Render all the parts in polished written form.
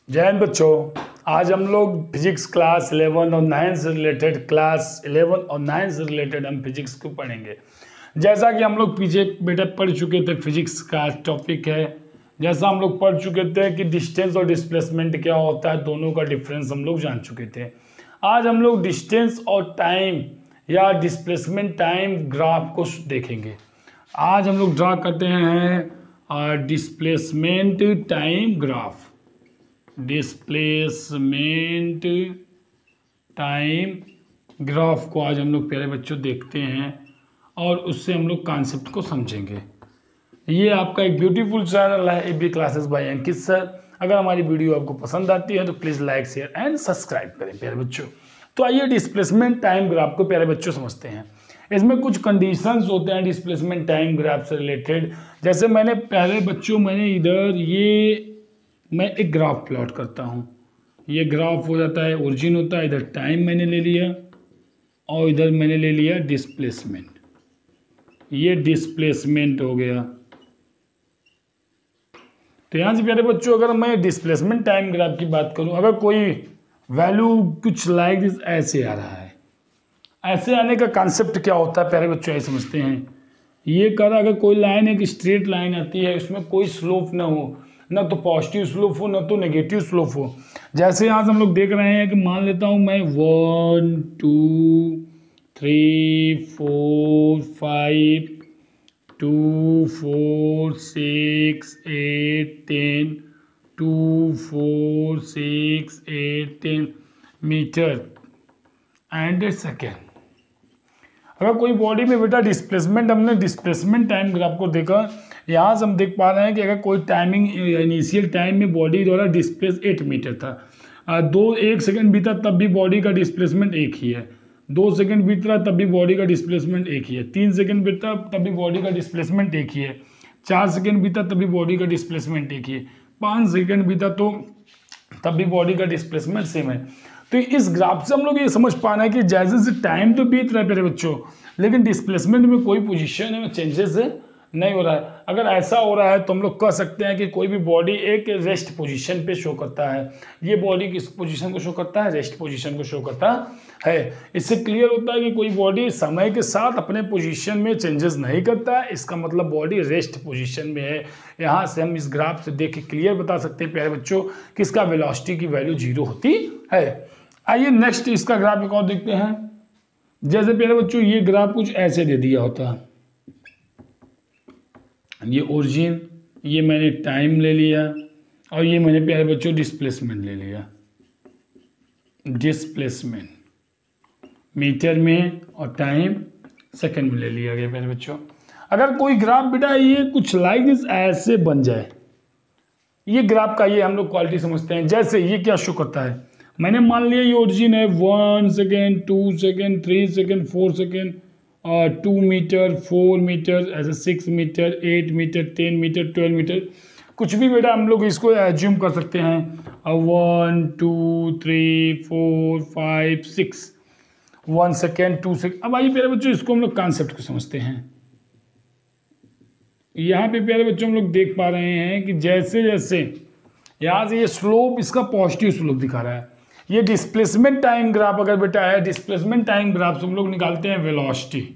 जय हिंद बच्चों। आज हम लोग फिजिक्स क्लास 11 और 9 से रिलेटेड हम फिजिक्स को पढ़ेंगे। जैसा कि हम लोग पीछे बेटा पढ़ चुके थे, फिजिक्स का टॉपिक है। जैसा हम लोग पढ़ चुके थे कि डिस्टेंस और डिस्प्लेसमेंट क्या होता है, दोनों का डिफरेंस हम लोग जान चुके थे। आज हम लोग डिस्टेंस और टाइम या डिस्प्लेसमेंट टाइम ग्राफ को देखेंगे। आज हम लोग ड्रा करते हैं displacement time graph. Displacement time graph को आज हम लोग प्यारे बच्चों देखते हैं और उससे हम लोग कॉन्सेप्ट को समझेंगे। ये आपका एक ब्यूटीफुल चैनल है AB क्लासेस बाय अंकित सर। अगर हमारी वीडियो आपको पसंद आती है तो please like share and subscribe करें प्यारे बच्चों। तो आइए डिस्प्लेसमेंट टाइम ग्राफ को प्यारे बच्चों समझते हैं। इसमें कुछ कंडीशंस होते हैं डिस्प्लेसमेंट टाइम ग्राफ से रिलेटेड। जैसे मैंने प्यारे बच्चों इधर मैं एक ग्राफ प्लॉट करता हूँ। ये ग्राफ हो जाता है, ओरिजिन होता है, इधर टाइम मैंने ले लिया और इधर मैंने ले लिया डिस्प्लेसमेंट। ये डिस्प्लेसमेंट हो गया। तो यहाँ से प्यारे बच्चों अगर मैं डिस्प्लेसमेंट टाइम ग्राफ की बात करूँ, अगर कोई वैल्यू कुछ लाइक दिस ऐसे आ रहा है, ऐसे आने का कॉन्सेप्ट क्या होता है प्यारे बच्चों ये समझते हैं। ये कर अगर कोई लाइन एक स्ट्रेट लाइन आती है, उसमें कोई स्लोप ना हो, ना तो पॉजिटिव स्लोप हो ना तो नेगेटिव स्लोप हो। जैसे यहाँ से हम लोग देख रहे हैं कि मान लेता हूँ मैं 1 2 3 4 5 2 4 6 8 10 2 4 6 8 10 मीटर एंड सेकेंड। अगर कोई बॉडी में बेटा डिस्प्लेसमेंट, हमने डिस्प्लेसमेंट टाइम ग्राफ को देखा, यहाँ से हम देख पा रहे हैं कि अगर कोई टाइमिंग इनिशियल टाइम में बॉडी द्वारा डिस्प्लेस 8 मीटर था, 1 सेकंड बीता तब भी बॉडी का डिस्प्लेसमेंट एक ही है, 2 सेकंड बीत रहा तब भी बॉडी का डिस्प्लेसमेंट एक ही है, 3 सेकंड बीता तब भी बॉडी का डिस्प्लेसमेंट एक ही है, 4 सेकंड बीता तब भी बॉडी का डिस्प्लेसमेंट एक ही है, 5 सेकंड बीता तो तब भी बॉडी का डिस्प्लेसमेंट सेम है। तो इस ग्राफ से हम लोग ये समझ पा रहे हैं कि जैसे जैसे टाइम तो बीत रहा है मेरे बच्चों, लेकिन डिस्प्लेसमेंट में कोई पोजीशन में चेंजेस नहीं हो रहा है। अगर ऐसा हो रहा है तो हम लोग कह सकते हैं कि कोई भी बॉडी एक रेस्ट पोजीशन पे शो करता है। ये बॉडी किस पोजीशन को शो करता है? रेस्ट पोजीशन को शो करता है। इससे क्लियर होता है कि कोई बॉडी समय के साथ अपने पोजीशन में चेंजेस नहीं करता है, इसका मतलब बॉडी रेस्ट पोजीशन में है। यहाँ से हम इस ग्राफ से देख के क्लियर बता सकते हैं प्यारे बच्चों कि इसका वेलोसिटी की वैल्यू 0 होती है। आइए नेक्स्ट इसका ग्राफ एक और देखते हैं। जैसे प्यारे बच्चों ये ग्राफ कुछ ऐसे दे दिया होता है, ये ओरिजिन, ये मैंने टाइम ले लिया और ये मैंने प्यारे बच्चों डिस्प्लेसमेंट ले लिया। डिस्प्लेसमेंट मीटर में और टाइम सेकंड में ले लिया गया प्यारे बच्चों। अगर कोई ग्राफ बेटा ये कुछ लाइक दिस ऐसे बन जाए, ये ग्राफ का ये हम लोग क्वालिटी समझते हैं। जैसे ये क्या शो करता है, मैंने मान लिया ये ओरिजिन है, 1 सेकेंड 2 सेकेंड 3 सेकेंड 4 सेकेंड और 2 मीटर 4 मीटर ऐसे 6 मीटर 8 मीटर 10 मीटर 12 मीटर, कुछ भी बेटा हम लोग इसको एज्यूम कर सकते हैं। 1 2 3 4 5 6 1 सेकेंड 2 सेकेंड। अब आइए प्यारे बच्चों इसको हम लोग कॉन्सेप्ट को समझते हैं। यहाँ पे प्यारे बच्चों हम लोग देख पा रहे हैं कि जैसे जैसे यहाँ से ये स्लोप इसका पॉजिटिव स्लोप दिखा रहा है। ये डिस्प्लेसमेंट टाइम ग्राफ अगर बेटा है, डिस्प्लेसमेंट टाइम ग्राफ से हम लोग निकालते हैं वेलोसिटी।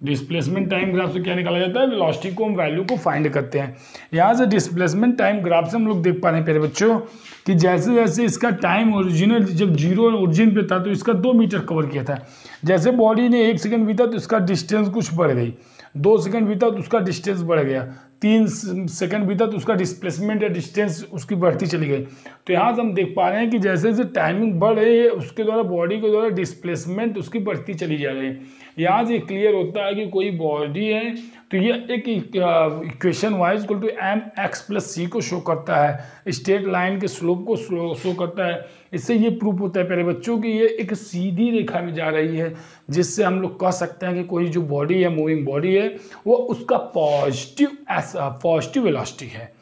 डिस्प्लेसमेंट टाइम ग्राफ से क्या निकाला जाता है? वेलोसिटी को हम वैल्यू को फाइंड करते हैं। यहाँ से डिस्प्लेसमेंट टाइम ग्राफ से हम लोग देख पा रहे हैं प्यारे बच्चों कि जैसे जैसे इसका टाइम ओरिजिनल जब 0 ओरिजिन पे था तो इसका 2 मीटर कवर किया था। जैसे बॉडी ने 1 सेकंड बीता तो इसका डिस्टेंस कुछ बढ़ गई, 2 सेकंड बीता तो उसका डिस्टेंस बढ़ गया, 3 सेकंड बीता तो उसका डिस्प्लेसमेंट या डिस्टेंस उसकी बढ़ती चली गई। तो यहाँ से हम देख पा रहे हैं कि जैसे जैसे टाइमिंग बढ़ रही है उसके द्वारा बॉडी के द्वारा डिस्प्लेसमेंट उसकी बढ़ती चली जा रही है। यहाँ से क्लियर होता है कि कोई बॉडी है तो ये एक equation wise equal to mx+c को शो करता है, स्ट्रेट लाइन के स्लोप को शो करता है। इससे ये प्रूफ होता है प्यारे बच्चों कि ये एक सीधी रेखा में जा रही है, जिससे हम लोग कह सकते हैं कि कोई जो बॉडी है, मूविंग बॉडी है, वो उसका पॉजिटिव वेलोसिटी है।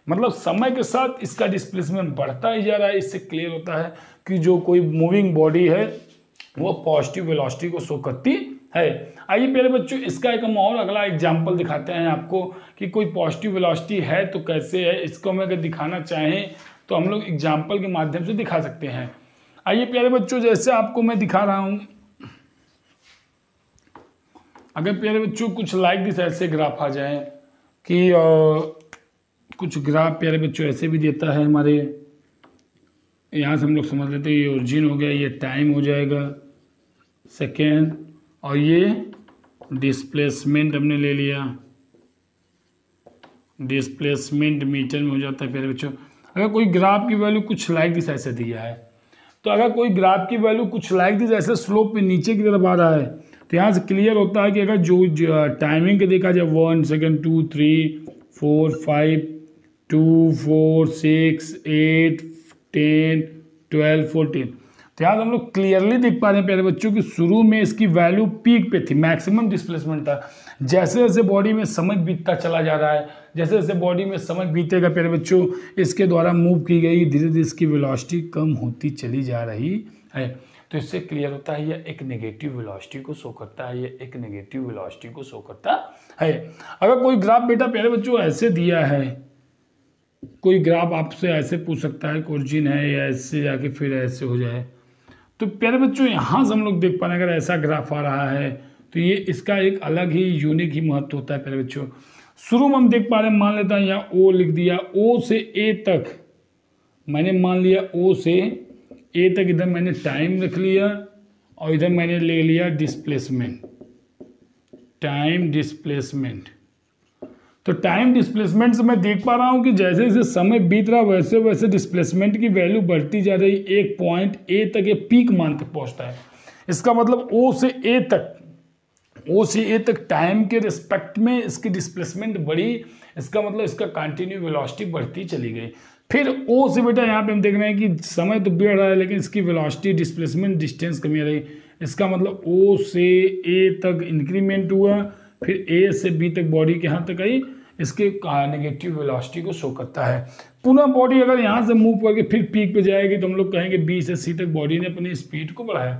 मतलब समय के साथ इसका डिस्प्लेसमेंट बढ़ता ही जा रहा है। इससे क्लियर होता है कि जो कोई मूविंग बॉडी है वो पॉजिटिव वेलोसिटी को शो करती है। आइए प्यारे बच्चों इसका एक हम और अगला एग्जांपल दिखाते हैं आपको कि कोई पॉजिटिव वेलोसिटी है तो कैसे है। इसको हम अगर दिखाना चाहें तो हम लोग एग्जाम्पल के माध्यम से दिखा सकते हैं। आइए प्यारे बच्चों, जैसे आपको मैं दिखा रहा हूँ, अगर प्यारे बच्चों कुछ लाइक दिस ऐसे ग्राफ आ जाए कि कुछ ग्राफ प्यारे बच्चों ऐसे भी देता है हमारे, यहाँ से हम लोग समझ लेते हैं ये ओरिजिन हो गया, ये टाइम हो जाएगा सेकेंड, और ये डिस्प्लेसमेंट हमने ले लिया, डिस्प्लेसमेंट मीटर में हो जाता है प्यारे बच्चों। अगर कोई ग्राफ की वैल्यू कुछ लाइक दिस ऐसे दिया है, तो अगर कोई ग्राफ की वैल्यू कुछ लाइक दिस ऐसे स्लोप पे नीचे की तरफ आ रहा है, तो यहाँ से क्लियर होता है कि अगर जो टाइमिंग के देखा जाए 1 सेकेंड 2 3 4 5 2 4 6 8 10 12 14, तो यहाँ हम लोग क्लियरली देख पा रहे हैं प्यारे बच्चों कि शुरू में इसकी वैल्यू पीक पे थी, मैक्सिमम डिस्प्लेसमेंट था। जैसे जैसे बॉडी में समय बीतता चला जा रहा है, जैसे जैसे बॉडी में समय बीतेगा प्यारे बच्चों, इसके द्वारा मूव की गई धीरे धीरे इसकी वेलोसिटी कम होती चली जा रही है। तो इससे क्लियर होता है ये एक नेगेटिव वेलोसिटी को शो करता है, ये एक नेगेटिव वेलोसिटी को शो करता है। अगर कोई ग्राफ बेटा प्यारे बच्चों ऐसे दिया है, कोई ग्राफ आपसे ऐसे पूछ सकता है कि ओरिजिन है या ऐसे जाके फिर ऐसे हो जाए, तो प्यारे बच्चों यहाँ से हम लोग देख पा रहे हैं अगर ऐसा ग्राफ आ रहा है तो ये इसका एक अलग ही यूनिक ही महत्व होता है प्यारे बच्चों। शुरू में हम देख पा रहे हैं, मान लेता है यहाँ ओ लिख दिया, ओ से ए तक मैंने मान लिया, ओ से ए तक इधर मैंने टाइम रख लिया और इधर मैंने ले लिया डिस्प्लेसमेंट, टाइम डिस्प्लेसमेंट। तो टाइम डिस्प्लेसमेंट से मैं देख पा रहा हूँ कि जैसे जैसे समय बीत रहा वैसे वैसे डिस्प्लेसमेंट की वैल्यू बढ़ती जा रही, एक पॉइंट ए तक ये पीक मान तक पहुँचता है। इसका मतलब ओ से ए तक, ओ से ए तक टाइम के रिस्पेक्ट में इसकी डिस्प्लेसमेंट बढ़ी, इसका मतलब इसका कंटिन्यू वेलोसिटी बढ़ती चली गई। फिर ओ से बेटा यहाँ पे हम देख रहे हैं कि समय तो बढ़ रहा है लेकिन इसकी वेलोसिटी डिस्प्लेसमेंट डिस्टेंस कमी आ रही, इसका मतलब ओ से ए तक इंक्रीमेंट हुआ, फिर ए से बी तक बॉडी के यहाँ तक आई, इसके नेगेटिव वेलोसिटी को शो करता है। पुनः बॉडी अगर यहाँ से मूव करके फिर पीक पे जाएगी तो हम लोग कहेंगे बी से सी तक बॉडी ने अपनी स्पीड को बढ़ाया।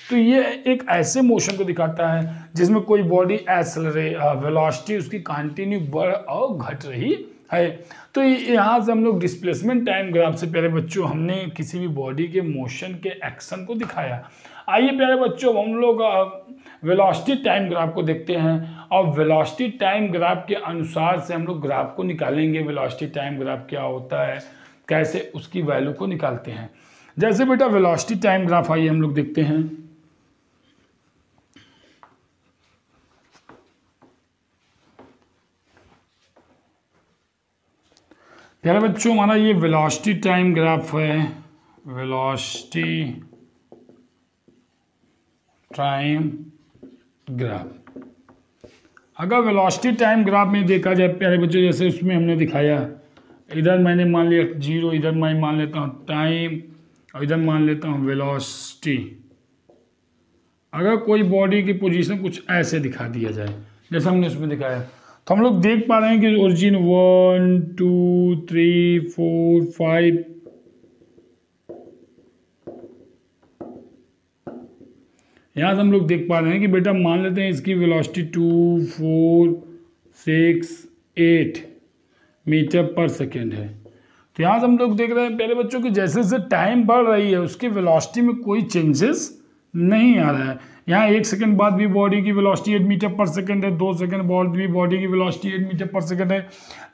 तो ये एक ऐसे मोशन को दिखाता है जिसमें कोई बॉडी वेलोसिटी उसकी कंटिन्यू बढ़ और घट रही है। तो यहाँ से हम लोग डिस्प्लेसमेंट टाइम ग्राफ से प्यारे बच्चों हमने किसी भी बॉडी के मोशन के एक्शन को दिखाया। आइए प्यारे बच्चों हम लोग वेलोसिटी टाइम ग्राफ को देखते हैं और वेलोसिटी टाइम ग्राफ के अनुसार से हम लोग ग्राफ को निकालेंगे। वेलोसिटी टाइम ग्राफ क्या होता है, कैसे उसकी वैल्यू को निकालते हैं। जैसे बेटा वेलोसिटी टाइम ग्राफ आइए हम लोग देखते हैं। प्यारे बच्चों हमारा ये वेलोसिटी टाइम ग्राफ है, वेलोसिटी टाइम ग्राफ। अगर वेलोसिटी टाइम ग्राफ में देखा जाए प्यारे बच्चों, जैसे उसमें हमने दिखाया, इधर मैंने मान लिया 0, इधर मैं मान लेता हूँ टाइम और इधर मान लेता हूँ वेलोसिटी। अगर कोई बॉडी की पोजीशन कुछ ऐसे दिखा दिया जाए जैसे हमने उसमें दिखाया, तो हम लोग देख पा रहे हैं कि ओरिजिन 1 2 3 4 5, यहाँ से हम लोग देख पा रहे हैं कि बेटा मान लेते हैं इसकी वेलोसिटी 2 4 6 8 मीटर पर सेकेंड है। तो यहाँ से हम लोग देख रहे हैं प्यारे बच्चों कि जैसे जैसे टाइम बढ़ रही है उसकी वेलोसिटी में कोई चेंजेस नहीं आ रहा है। यहाँ 1 सेकंड बाद भी बॉडी की वेलोसिटी 8 मीटर पर सेकंड है, 2 सेकंड बाद भी बॉडी की वेलोसिटी 8 मीटर पर सेकंड है,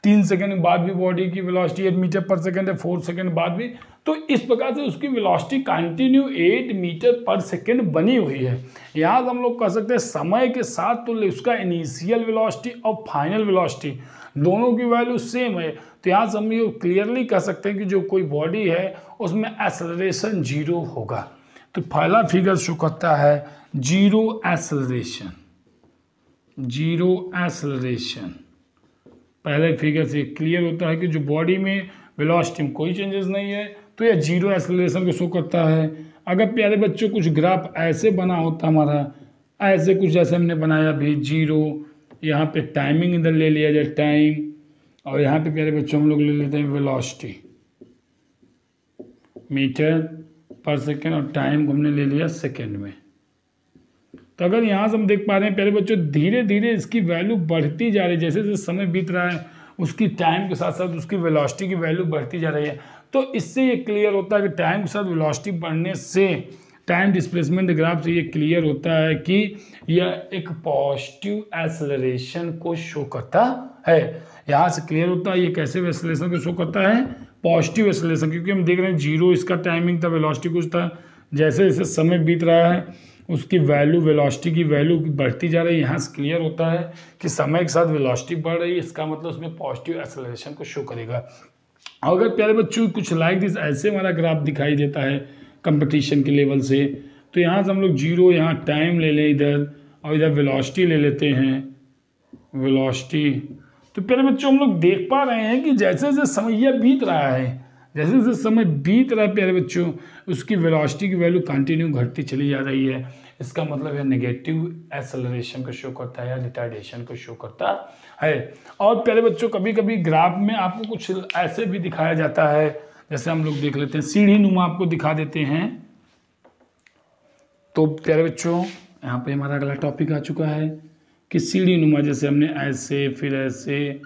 3 सेकंड बाद भी बॉडी की वेलोसिटी 8 मीटर पर सेकंड है, 4 सेकंड बाद भी। तो इस प्रकार से उसकी वेलोसिटी कंटिन्यू 8 मीटर पर सेकंड बनी हुई है। यहाँ हम लोग कह सकते हैं समय के साथ तो उसका इनिशियल वेलोसिटी और फाइनल वेलोसिटी दोनों की वैल्यू सेम है। तो यहाँ से हम ये क्लियरली कह सकते हैं कि जो कोई बॉडी है उसमें एक्सेलरेशन 0 होगा। तो पहला फिगर शो करता है 0 एक्सेलरेशन, 0 एक्सेलरेशन। पहले फिगर से क्लियर होता है कि जो बॉडी में वेलोसिटी में कोई चेंजेस नहीं है तो यह 0 एक्सेलरेशन को शो करता है। अगर प्यारे बच्चों कुछ ग्राफ ऐसे बना होता हमारा, ऐसे कुछ जैसे हमने बनाया भी 0, यहाँ पे टाइमिंग इधर ले लिया जाए टाइम, और यहाँ पे प्यारे बच्चों हम लोग ले लेते हैं वेलोसिटी मीटर पर सेकेंड और टाइम को हमने ले लिया सेकेंड में। तो अगर यहाँ से हम देख पा रहे हैं प्यारे बच्चों धीरे धीरे इसकी वैल्यू बढ़ती जा रही है, जैसे जैसे समय बीत रहा है उसकी टाइम के साथ साथ उसकी वेलोसिटी की वैल्यू बढ़ती जा रही है। तो इससे ये क्लियर होता है कि टाइम के साथ वेलोसिटी बढ़ने से टाइम डिस्प्लेसमेंट ग्राफ से ये क्लियर होता है कि यह एक पॉजिटिव एक्सेलरेशन को शो करता है। यहाँ से क्लियर होता है ये कैसे एक्सेलरेशन को शो करता है, पॉजिटिव एक्सेलरेशन, क्योंकि हम देख रहे हैं 0 इसका टाइमिंग था, वेलोसिटी कुछ था, जैसे जैसे समय बीत रहा है उसकी वैल्यू, वेलोसिटी की वैल्यू बढ़ती जा रही है। यहाँ से क्लियर होता है कि समय के साथ वेलोसिटी बढ़ रही है, इसका मतलब उसमें पॉजिटिव एक्सेलरेशन को शो करेगा। अगर प्यारे बच्चों कुछ लाइक दिस ऐसे हमारा ग्राफ दिखाई देता है कंपटीशन के लेवल से, तो यहाँ से हम लोग 0 यहाँ टाइम ले लें इधर, और इधर वेलोसिटी ले लेते हैं, वेलोसिटी। तो प्यारे बच्चों हम लोग देख पा रहे हैं कि जैसे जैसे समय बीत रहा है, जैसे जैसे समय बीत रहा है प्यारे बच्चों, उसकी वेलोसिटी की वैल्यू कंटिन्यू घटती चली जा रही है। इसका मतलब है नेगेटिव एक्सेलरेशन को शो करता है या रिटार्डेशन को शो करता है। और प्यारे बच्चों कभी कभी ग्राफ में आपको कुछ ऐसे भी दिखाया जाता है, जैसे हम लोग देख लेते हैं, सीढ़ी नुमा आपको दिखा देते हैं। तो प्यारे बच्चों यहाँ पे हमारा अगला टॉपिक आ चुका है कि सीढ़ी नुमा, जैसे हमने ऐसे फिर ऐसे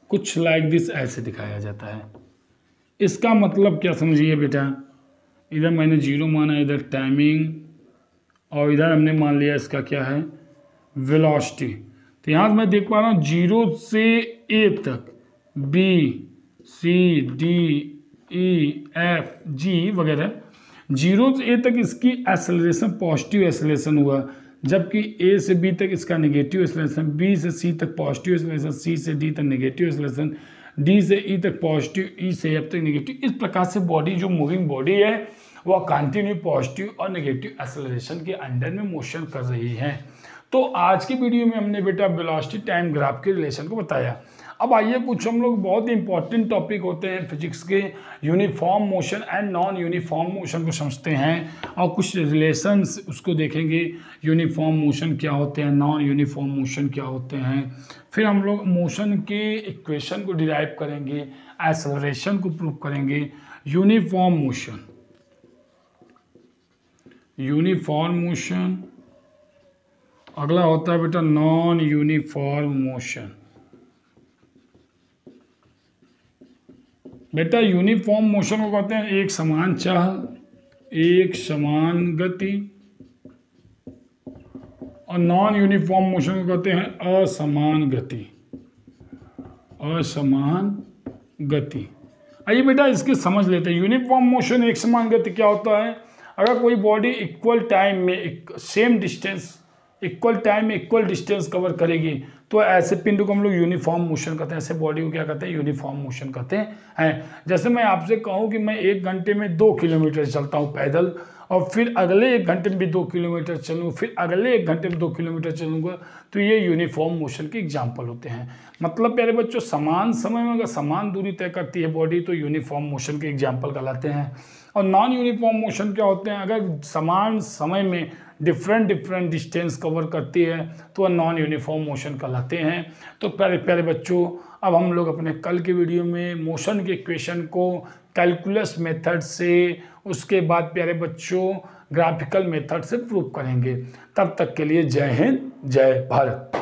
कुछ लाइक दिस ऐसे दिखाया जाता है। इसका मतलब क्या समझिए बेटा, इधर मैंने 0 माना, इधर टाइमिंग, और इधर हमने मान लिया इसका क्या है, वेलोसिटी। तो यहाँ मैं देख पा रहा हूँ 0 से A तक, B C D E F G वगैरह, 0 से A तक इसकी एक्सेलरेशन पॉजिटिव एक्सेलरेशन हुआ, जबकि A से B तक इसका नेगेटिव एक्सेलरेशन, B से C तक पॉजिटिव एक्सेलरेशन, C से D तक नेगेटिव एक्सेलरेशन, D से E तक पॉजिटिव, E से F तक नेगेटिव। इस प्रकार से बॉडी, जो मूविंग बॉडी है, वह कंटिन्यू पॉजिटिव और नेगेटिव एक्सेलरेशन के अंडर में मोशन कर रही है। तो आज की वीडियो में हमने बेटा वेलोसिटी टाइम ग्राफ के रिलेशन को बताया। अब आइए कुछ हम लोग बहुत ही इंपॉर्टेंट टॉपिक होते हैं फिजिक्स के, uniform motion and non uniform motion को समझते हैं और कुछ रिलेशंस उसको देखेंगे। यूनिफॉर्म मोशन क्या होते हैं, नॉन यूनिफॉर्म मोशन क्या होते हैं, फिर हम लोग मोशन के इक्वेशन को डिराइव करेंगे, एक्सेलरेशन को प्रूव करेंगे। यूनिफॉर्म मोशन, यूनिफॉर्म मोशन, अगला होता है बेटा नॉन यूनिफॉर्म मोशन। बेटा यूनिफॉर्म मोशन को कहते हैं एक समान चाल, एक समान गति, और नॉन यूनिफॉर्म मोशन को कहते हैं असमान गति, असमान गति। आइए बेटा इसके समझ लेते हैं। यूनिफॉर्म मोशन एक समान गति क्या होता है, अगर कोई बॉडी इक्वल टाइम में सेम डिस्टेंस, इक्वल टाइम में इक्वल डिस्टेंस कवर करेगी, तो ऐसे पिंड को हम लोग यूनिफॉर्म मोशन कहते हैं, ऐसे बॉडी को क्या कहते हैं, यूनिफॉर्म मोशन कहते हैं। जैसे मैं आपसे कहूँ कि मैं 1 घंटे में 2 किलोमीटर चलता हूँ पैदल, और फिर अगले 1 घंटे में भी 2 किलोमीटर चलूँ, फिर अगले 1 घंटे में 2 किलोमीटर चलूँगा, तो ये यूनिफॉर्म मोशन के एग्जाम्पल होते हैं। मतलब प्यारे बच्चों समान समय में अगर समान दूरी तय करती है बॉडी, तो यूनिफॉर्म मोशन के एग्जाम्पल कहलाते हैं। और नॉन यूनिफॉर्म मोशन क्या होते हैं, अगर समान समय में डिफरेंट डिस्टेंस कवर करती है, तो वह नॉन यूनिफॉर्म मोशन कहलाते हैं। तो प्यारे बच्चों अब हम लोग अपने कल के वीडियो में मोशन के इक्वेशन को कैलकुलस मेथड से, उसके बाद प्यारे बच्चों ग्राफिकल मेथड से प्रूव करेंगे। तब तक के लिए जय हिंद, जय भारत।